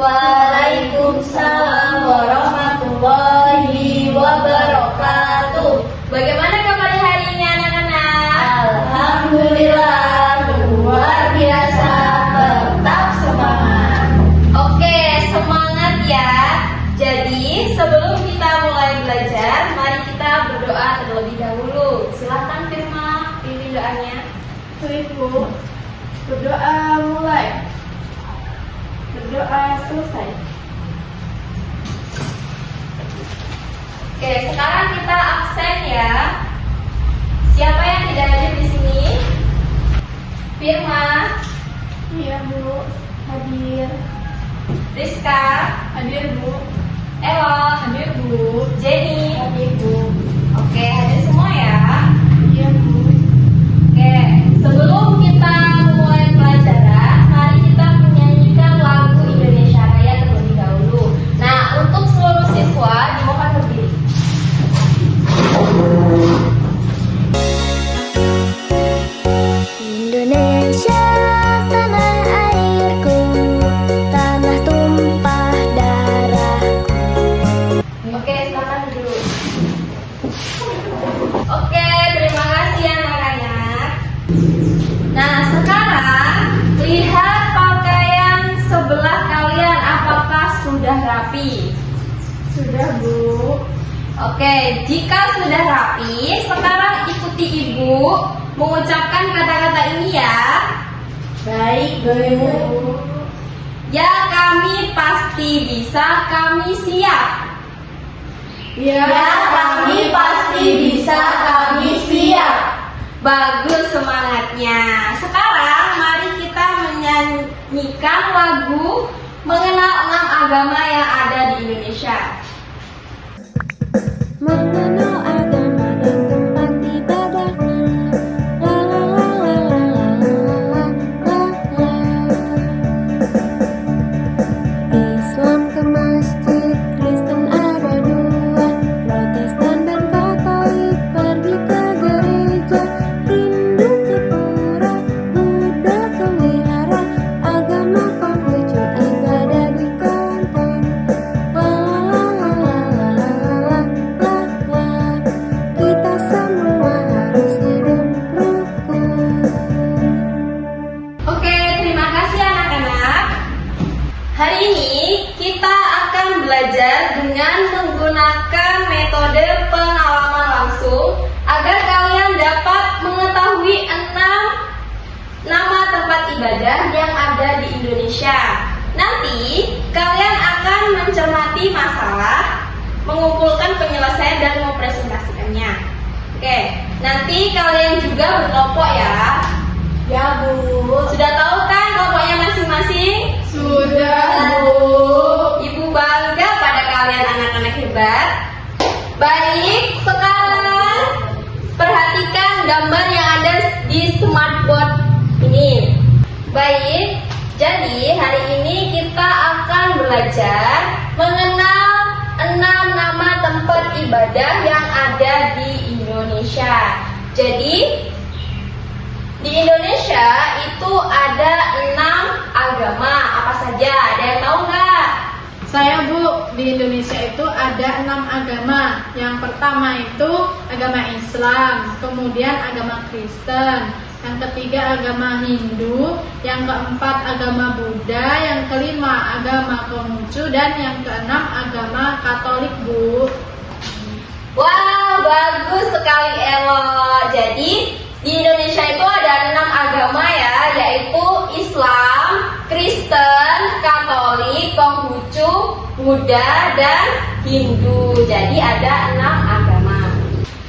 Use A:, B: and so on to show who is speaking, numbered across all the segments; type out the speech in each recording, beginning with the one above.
A: Waalaikumsalam warahmatullahi wabarakatuh. Bagaimana kabar hari ini anak-anak? Alhamdulillah luar biasa, tetap semangat. Oke, semangat ya. Jadi sebelum kita mulai belajar, mari kita berdoa terlebih dahulu. Silakan Firma, pilih doanya.
B: Ibu, berdoa mulai. Berdoa selesai.
A: Oke, sekarang kita absen ya. Siapa yang tidak hadir di sini? Firma,
B: Iya Bu, hadir.
A: Rizka,
B: Hadir Bu.
A: Elo,
B: Hadir Bu.
A: Jenny.
B: Hadir Bu.
A: Oke, hadir semua ya.
B: Iya Bu.
A: Oke, sebelum kita mulai pelajaran, mari kita menyanyikan lagu Indonesia Raya terlebih dahulu. Nah, untuk seluruh siswa dimohon berdiri.
C: Indonesia tanah airku, tanah tumpah darahku.
A: Oke, silakan dulu. Oke, terima kasih anak-anak. Nah, sekarang lihat pakaian sebelah kalian, apakah sudah rapi?
B: Sudah Bu.
A: Oke, jika sudah rapi, sekarang ikuti ibu mengucapkan kata-kata ini ya.
B: Baik Bu.
A: Ya, kami pasti bisa, kami siap.
B: Ya,
A: kami pasti bisa, kami siap. Bagus semangatnya. Sekarang mari kita menyanyikan lagu mengenal 6 agama yang ada di Indonesia.
C: Mengenal agama dan tempat ibadahnya. La la la la la la la la. Islam ke masjid, Kristen ada dua, Protestan dan Katolik pergi ke gereja, Hindu ke pura, Buddha ke wihara, agama Konghucu ibadah di kelenteng. La la la la la la la la la. Kita semua harus hidup rukun.
A: Oke, terima kasih anak-anak. Hari ini kita akan belajar dengan menggunakan metode pengalaman langsung agar kalian dapat mengetahui 6 nama tempat ibadah yang ada di Indonesia. Nanti kalian akan mencermati masalah, mengumpulkan penyelesaian dan mempresentasikannya. Oke, nanti kalian juga berkelompok ya.
B: Ya Bu.
A: Sudah tahu kan kelompoknya masing-masing?
B: Sudah Bu.
A: Ibu bangga pada kalian anak-anak hebat. Baik, sekarang perhatikan gambar yang ada di smartboard ini. Baik, jadi hari ini kita akan belajar mengenal 6 nama tempat ibadah yang ada di Indonesia. Jadi di Indonesia itu ada 6 agama. Apa saja? Ada yang tahu nggak?
B: Saya Bu, di Indonesia itu ada 6 agama. Yang pertama itu agama Islam, kemudian agama Kristen, yang ketiga agama Hindu, yang keempat agama Buddha, yang kelima agama Konghucu, dan yang keenam agama Katolik Bu.
A: Wow, bagus sekali Elo. Jadi di Indonesia itu ada 6 agama ya, yaitu Islam, Kristen, Katolik, Konghucu, Buddha, dan Hindu. Jadi ada 6 agama.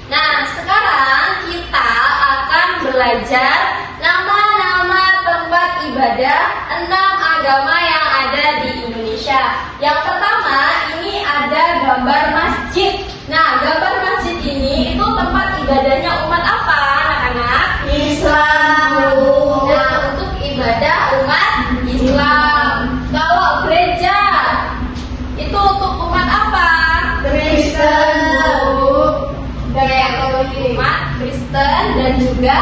A: Nah, sekarang kita akan belajar nama-nama tempat ibadah 6 agama yang ada di Indonesia. Yang pertama, ini ada gambar masjid. Nah, gambar masjid ini itu tempat ibadahnya umat apa, anak-anak?
B: Islam.
A: Nah, untuk ibadah umat Islam. Kalau gereja itu untuk umat apa?
B: Kristen Bu.
A: Oke, umat Kristen dan juga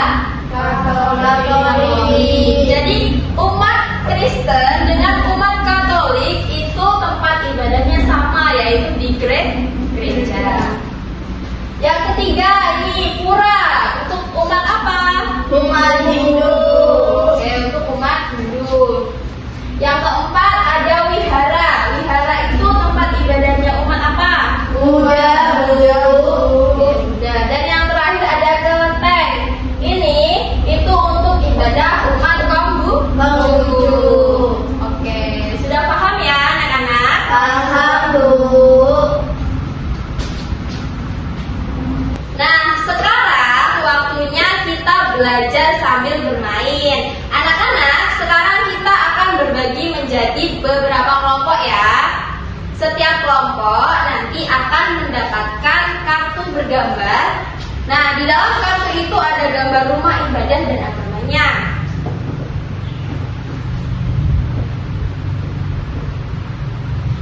B: Katolik.
A: Jadi umat Kristen dengan umat Katolik itu Yang keempat ada wihara. Wihara itu tempat ibadahnya umat apa?
B: Buddha,
A: Buddha. Dan yang terakhir ada kelenteng. Ini itu untuk ibadah umat kaum Buddha. Oke, sudah paham ya anak-anak?
B: Paham, Bu.
A: Nah, sekarang waktunya kita belajar sambil bermain. Anak-anak, sekarang kita akan berbagi menjadi beberapa kelompok ya. Setiap kelompok nanti akan mendapatkan kartu bergambar. Nah, di dalam kartu itu ada gambar rumah ibadah dan agamanya.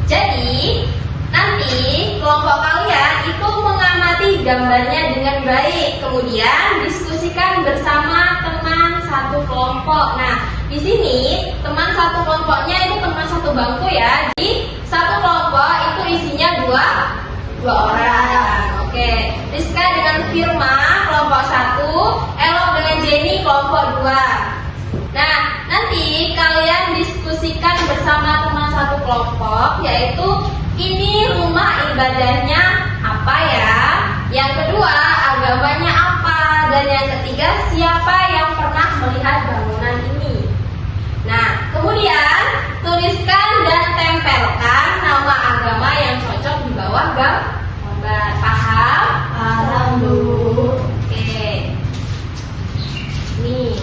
A: Jadi, nanti kelompok kalian itu mengamati gambarnya dengan baik, kemudian diskusikan bersama teman satu kelompok. Nah, di sini teman satu kelompoknya itu teman satu bangku ya. Jadi satu kelompok itu isinya dua orang. Oke, Rizka dengan Firma kelompok 1, Elok dengan Jenny kelompok 2. Nah, nanti kalian diskusikan bersama teman satu kelompok, yaitu ini rumah ibadahnya apa ya? Yang kedua, agamanya apa? Dan yang ketiga, siapa yang pernah melihat bangunan ini? Nah, kemudian tuliskan dan tempelkan nama agama yang cocok di bawah gambar. Paham?
B: Paham, Bu.
A: Oke. Nih.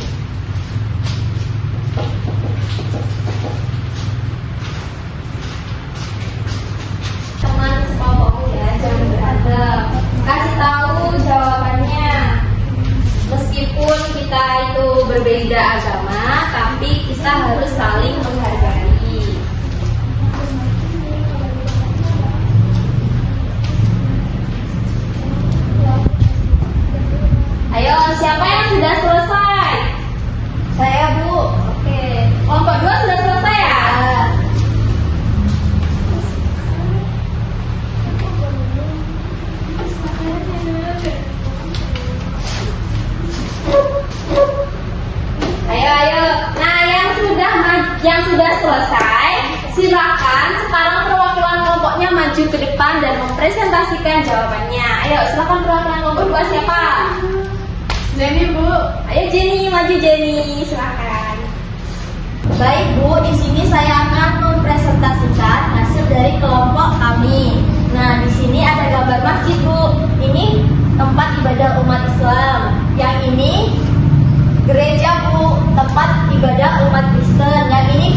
A: Teman sekelompokku ya, jangan berantem. Kasih tahu jawabannya. Meskipun kita itu berbeda agama, tapi kita harus saling menghargai. Ayo, siapa yang sudah selesai?
B: Saya, Bu.
A: Oke. Kelompok 2 sudah selesai ya? Ayo. Nah, yang sudah selesai, silakan sekarang perwakilan kelompoknya maju ke depan dan mempresentasikan jawabannya. Ayo, silakan perwakilan kelompok 2 siapa?
B: Jenny, Bu.
A: Ayo Jenny, maju Jenny, silakan.
B: Baik, Bu, di sini saya akan mempresentasikan hasil dari kelompok kami. Nah, di sini ada gambar masjid, Bu. Ini tempat ibadah umat Islam. Yang ini gereja, Bu, tempat ibadah umat Kristen. Yang ini